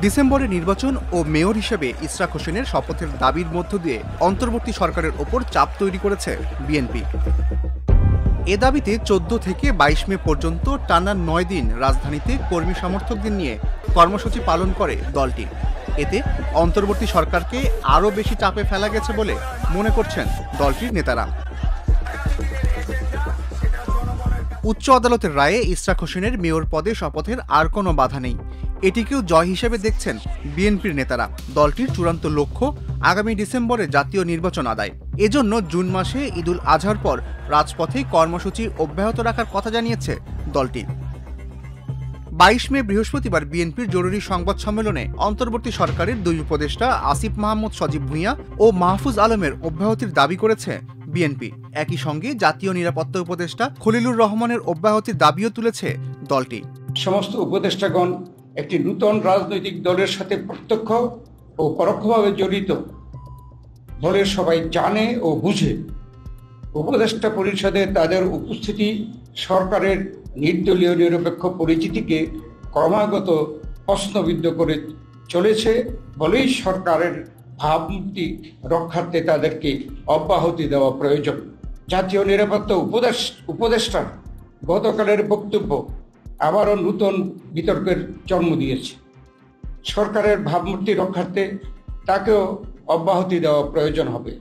ডিসেম্বরে নির্বাচন ও মেয়র হিসেবে ইশরাক হোসেনের শপথের দাবির মধ্য দিয়ে অন্তর্বর্তী সরকারের ওপর চাপ তৈরি করেছে বিএনপি। এ দাবিতে ১৪ থেকে ২২ মে পর্যন্ত টানা ৯ দিন রাজধানীতে কর্মী সমর্থকদের নিয়ে কর্মসূচি পালন করে দলটি। এতে অন্তর্বর্তী সরকারকে আরও বেশি চাপে ফেলা গেছে বলে মনে করছেন দলটির নেতারা। উচ্চ আদালতের রায়ে ইশরাক হোসেনের মেয়র পদে শপথের আর কোনো বাধা নেই। এটিকেও জয় হিসেবে দেখছেন বিএনপির নেতারা। দলটির চূড়ান্ত লক্ষ্য আগামী ডিসেম্বরে জাতীয় নির্বাচন আদায়। এজন্য জুন মাসে ঈদুল আজহার পর রাজপথে কর্মসূচি অব্যাহত রাখার কথা জানিয়েছে দলটি। ২২ মে বৃহস্পতিবার বিএনপির জরুরি সংবাদ সম্মেলনে অন্তর্বর্তী সরকারের দুই উপদেষ্টা আসিফ মাহমুদ সজীব ভুঁইয়া ও মাহফুজ আলমের অব্যাহতির দাবি করেছে বিএনপি। একই সঙ্গে জাতীয় নিরাপত্তা উপদেষ্টা খলিলুর রহমানের অব্যাহতির দাবিও তুলেছে দলটি। সমস্ত উপদেষ্টাগণ একটি নূতন রাজনৈতিক দলের সাথে প্রত্যক্ষ ও পরোক্ষভাবে জড়িত বলে সবাই জানে ও বুঝে। উপদেষ্টা পরিষদে তাদের উপস্থিতি সরকারের নির্দলীয় নিরপেক্ষ পরিচিতিকে ক্রমাগত প্রশ্নবিদ্ধ করে চলেছে বলেই সরকারের ভাবমূর্তি রক্ষার্থে তাদেরকে অব্যাহতি দেওয়া প্রয়োজন। জাতীয় নিরাপত্তা উপদেষ্টার গতকালের বক্তব্য আবারও নূতন বিতর্কের জন্ম দিয়েছে। সরকারের ভাবমূর্তি রক্ষার্থে তাকেও অব্যাহতি দেওয়া প্রয়োজন হবে।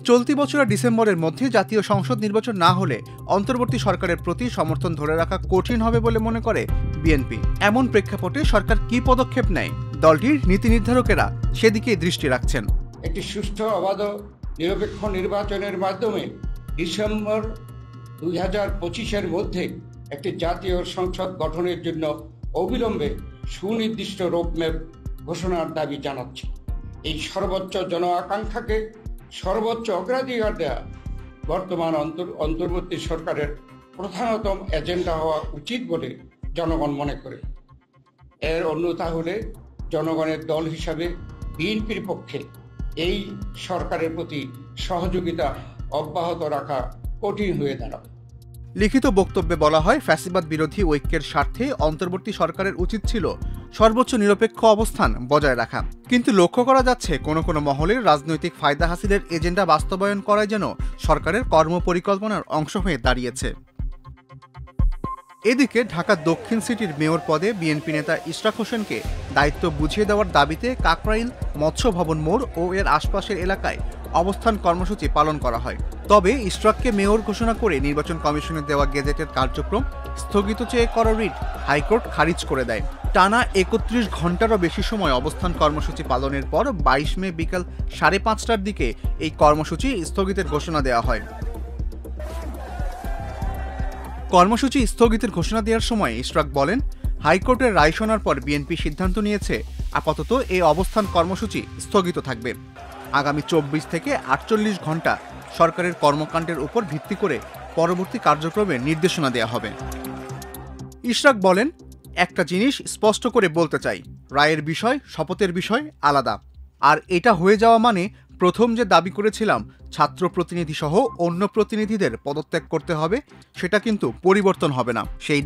চলতি বছরের ডিসেম্বরের মধ্যে জাতীয় সংসদ নির্বাচন না হলে অন্তর্বর্তী সরকারের প্রতি সমর্থন ধরে রাখা কঠিন হবে বলে মনে করে বিএনপি। এমন প্রেক্ষাপটে সরকার কি পদক্ষেপ নেয়, দলটির নীতি নির্ধারকেরা সেদিকেই দৃষ্টি রাখছেন। একটি সুষ্ঠু অবাধ নিরপেক্ষ নির্বাচনের মাধ্যমে ডিসেম্বর ২০২৫-এর মধ্যে একটি জাতীয় সংসদ গঠনের জন্য অবিলম্বে সুনির্দিষ্ট রোডম্যাপ ঘোষণার দাবি জানাচ্ছে। এই সর্বোচ্চ জন আকাঙ্ক্ষাকে সর্বোচ্চ অগ্রাধিকার দেওয়া বর্তমান অন্তর্বর্তী সরকারের প্রধানতম এজেন্ডা হওয়া উচিত বলে জনগণ মনে করে। এর অন্যথা হলে জনগণের দল হিসাবে বিএনপির পক্ষে এই সরকারের প্রতি সহযোগিতা অব্যাহত রাখা কঠিন হয়ে দাঁড়াবে। লিখিত বক্তব্যে বলা হয়, ফ্যাসিবাদ বিরোধী ঐক্যের স্বার্থে অন্তর্বর্তী সরকারের উচিত ছিল সর্বোচ্চ নিরপেক্ষ অবস্থান বজায় রাখা। কিন্তু লক্ষ্য করা যাচ্ছে কোনো কোনো মহলের রাজনৈতিক ফায়দা হাসিলের এজেন্ডা বাস্তবায়ন করাই যেন সরকারের কর্মপরিকল্পনার অংশ হয়ে দাঁড়িয়েছে। এদিকে ঢাকা দক্ষিণ সিটির মেয়র পদে বিএনপি নেতা ইশরাক হোসেনকে দায়িত্ব বুঝিয়ে দেওয়ার দাবিতে কাকরাইল মৎস্য ভবন মোড় ও এর আশপাশের এলাকায় অবস্থান কর্মসূচি পালন করা হয়। তবে ইশরাককে মেয়র ঘোষণা করে নির্বাচন কমিশনের দেওয়া গেজেটের কার্যক্রম স্থগিত চেয়ে করা রিট হাইকোর্ট খারিজ করে দেয়। টানা ৩১ ঘন্টারও বেশি সময় অবস্থান কর্মসূচি পালনের পর ২২ মে বিকাল ৫:৩০টার দিকে এই কর্মসূচি স্থগিতের ঘোষণা দেওয়া হয়। কর্মসূচি স্থগিতের ঘোষণা দেওয়ার সময় ইশরাক বলেন, হাইকোর্টের রায় শোনার পর বিএনপি সিদ্ধান্ত নিয়েছে আপাতত এই অবস্থান কর্মসূচি স্থগিত থাকবে। আগামী ২৪ থেকে ৪৮ ঘন্টা সরকারের কর্মকাণ্ডের উপর ভিত্তি করে পরবর্তী কার্যক্রমের নির্দেশনা দেওয়া হবে। ইশরাক বলেন, একটা জিনিস স্পষ্ট করে বলতে চাই, রায়ের বিষয় শপথের বিষয় আলাদা। আর এটা হয়ে যাওয়া মানে প্রথম যে দাবি করেছিলাম ছাত্র প্রতিনিধি সহ অন্য প্রতিনিধিদের পদত্যাগ করতে হবে, সেটা কিন্তু পরিবর্তন হবে না। সেই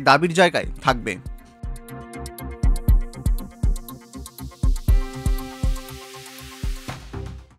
দাবির জায়গায় থাকবে।